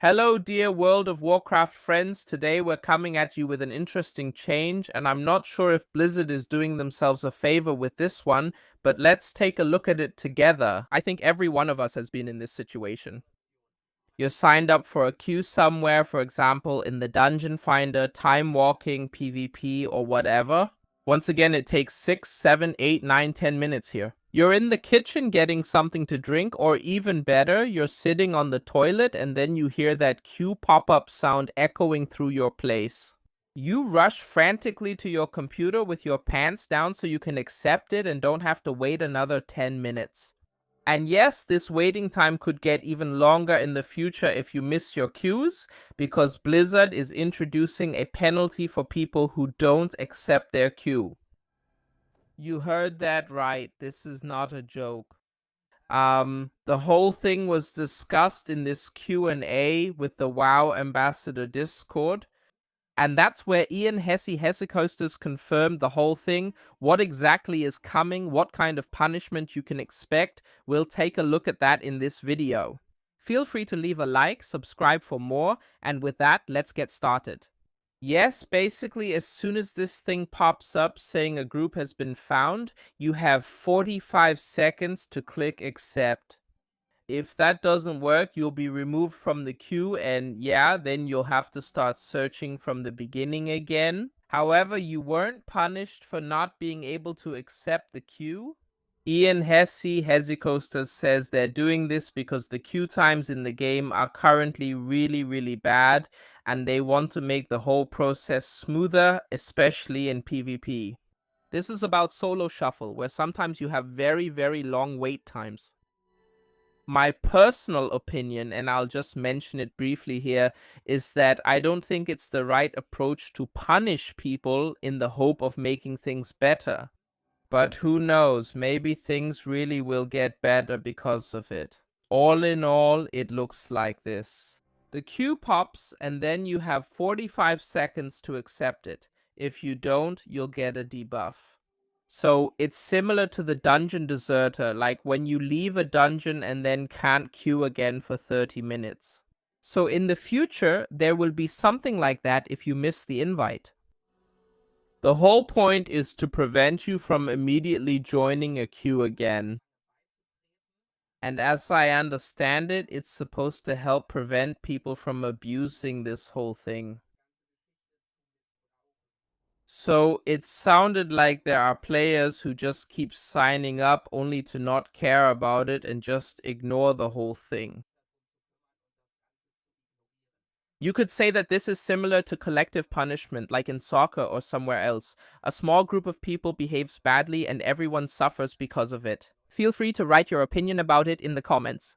Hello, dear World of Warcraft friends. Today we're coming at you with an interesting change, and I'm not sure if Blizzard is doing themselves a favor with this one, but let's take a look at it together. I think every one of us has been in this situation. You're signed up for a queue somewhere, for example, in the Dungeon Finder, Time Walking, PvP, or whatever. Once again, it takes 6, 7, 8, 9, 10 minutes here. You're in the kitchen getting something to drink, or even better, you're sitting on the toilet and then you hear that queue pop-up sound echoing through your place. You rush frantically to your computer with your pants down so you can accept it and don't have to wait another 10 minutes. And yes, this waiting time could get even longer in the future if you miss your queues, because Blizzard is introducing a penalty for people who don't accept their queue. You heard that right. This is not a joke. The whole thing was discussed in this Q&A with the WoW Ambassador Discord. And that's where Ian Hesse confirmed the whole thing, what exactly is coming, what kind of punishment you can expect. We'll take a look at that in this video. Feel free to leave a like, subscribe for more, and with that, let's get started. Yes, basically, as soon as this thing pops up saying a group has been found, you have 45 seconds to click accept. If that doesn't work, you'll be removed from the queue, and yeah, then you'll have to start searching from the beginning again. However, you weren't punished for not being able to accept the queue. Ian Hesse says they're doing this because the queue times in the game are currently really bad, and they want to make the whole process smoother, especially in PvP. This is about solo shuffle, where sometimes you have very long wait times. My personal opinion, and I'll just mention it briefly here, is that I don't think it's the right approach to punish people in the hope of making things better. But who knows, maybe things really will get better because of it. All in all, it looks like this. The queue pops, and then you have 45 seconds to accept it. If you don't, you'll get a debuff. So it's similar to the dungeon deserter, like when you leave a dungeon and then can't queue again for 30 minutes. So in the future, there will be something like that if you miss the invite. The whole point is to prevent you from immediately joining a queue again. And as I understand it, it's supposed to help prevent people from abusing this whole thing. So it sounded like there are players who just keep signing up only to not care about it and just ignore the whole thing. You could say that this is similar to collective punishment, like in soccer or somewhere else. A small group of people behaves badly and everyone suffers because of it. Feel free to write your opinion about it in the comments.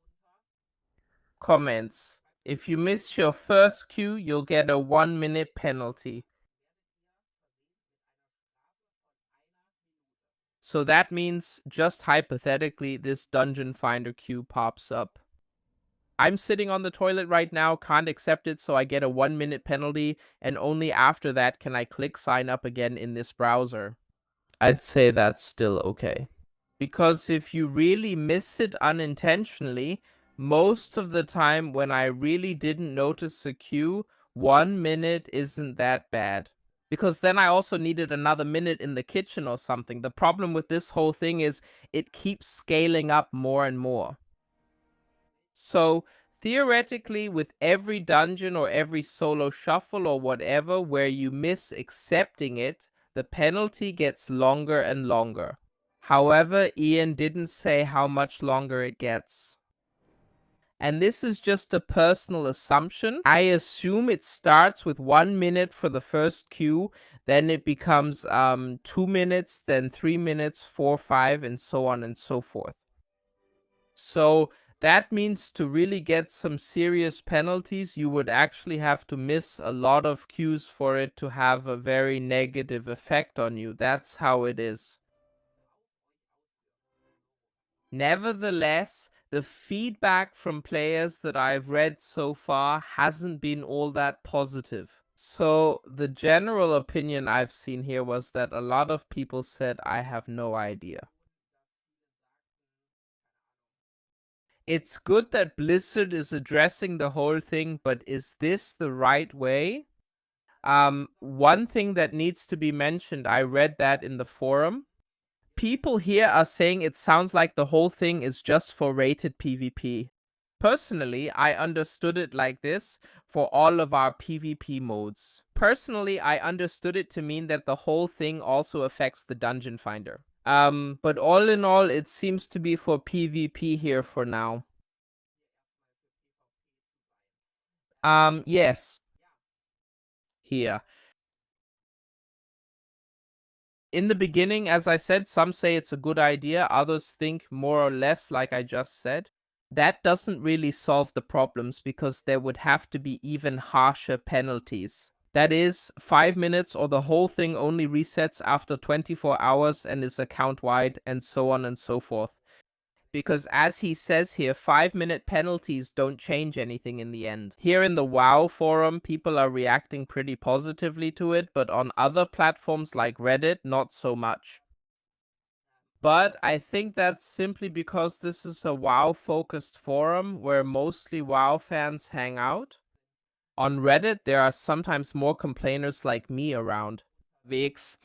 Comments. If you miss your first queue, you'll get a 1-minute penalty. So that means, just hypothetically, this Dungeon Finder queue pops up. I'm sitting on the toilet right now, can't accept it, so I get a 1-minute penalty, and only after that can I click sign up again in this browser. I'd say that's still okay. Because if you really miss it unintentionally, most of the time when I really didn't notice a queue, 1 minute isn't that bad. Because then I also needed another minute in the kitchen or something. The problem with this whole thing is it keeps scaling up more and more. So theoretically, with every dungeon or every solo shuffle or whatever where you miss accepting it, the penalty gets longer and longer. However, Ian didn't say how much longer it gets. And this is just a personal assumption. I assume it starts with 1 minute for the first queue, then it becomes 2 minutes, then 3 minutes, 4, 5, and so on and so forth. So that means to really get some serious penalties, you would actually have to miss a lot of queues for it to have a very negative effect on you. That's how it is. Nevertheless, the feedback from players that I've read so far hasn't been all that positive. So the general opinion I've seen here was that a lot of people said, I have no idea. It's good that Blizzard is addressing the whole thing, but is this the right way? One thing that needs to be mentioned, I read that in the forum. People here are saying it sounds like the whole thing is just for rated PvP. Personally, I understood it like this for all of our PvP modes. Personally, I understood it to mean that the whole thing also affects the dungeon finder. But all in all, it seems to be for PvP here for now. Yes. Here. In the beginning, as I said, some say it's a good idea, others think more or less like I just said. That doesn't really solve the problems because there would have to be even harsher penalties. That is, 5 minutes or the whole thing only resets after 24 hours and is account-wide, and so on and so forth. Because as he says here, 5-minute penalties don't change anything in the end. Here in the WoW forum, people are reacting pretty positively to it, but on other platforms like Reddit, not so much. But I think that's simply because this is a WoW-focused forum where mostly WoW fans hang out. On Reddit, there are sometimes more complainers like me around. Wegs.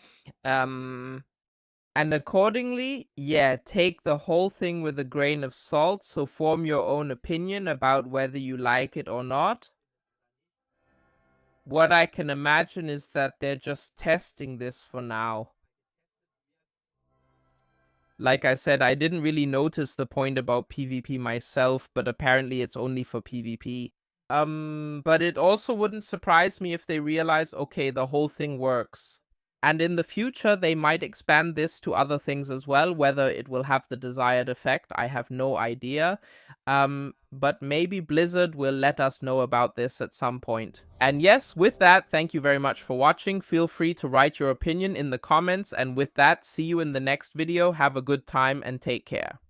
And accordingly, yeah, take the whole thing with a grain of salt, so form your own opinion about whether you like it or not. What I can imagine is that they're just testing this for now. Like I said, I didn't really notice the point about PvP myself, but apparently it's only for PvP. But it also wouldn't surprise me if they realize, okay, the whole thing works. And in the future, they might expand this to other things as well. Whether it will have the desired effect, I have no idea. But maybe Blizzard will let us know about this at some point. And yes, with that, thank you very much for watching. Feel free to write your opinion in the comments. And with that, see you in the next video. Have a good time and take care.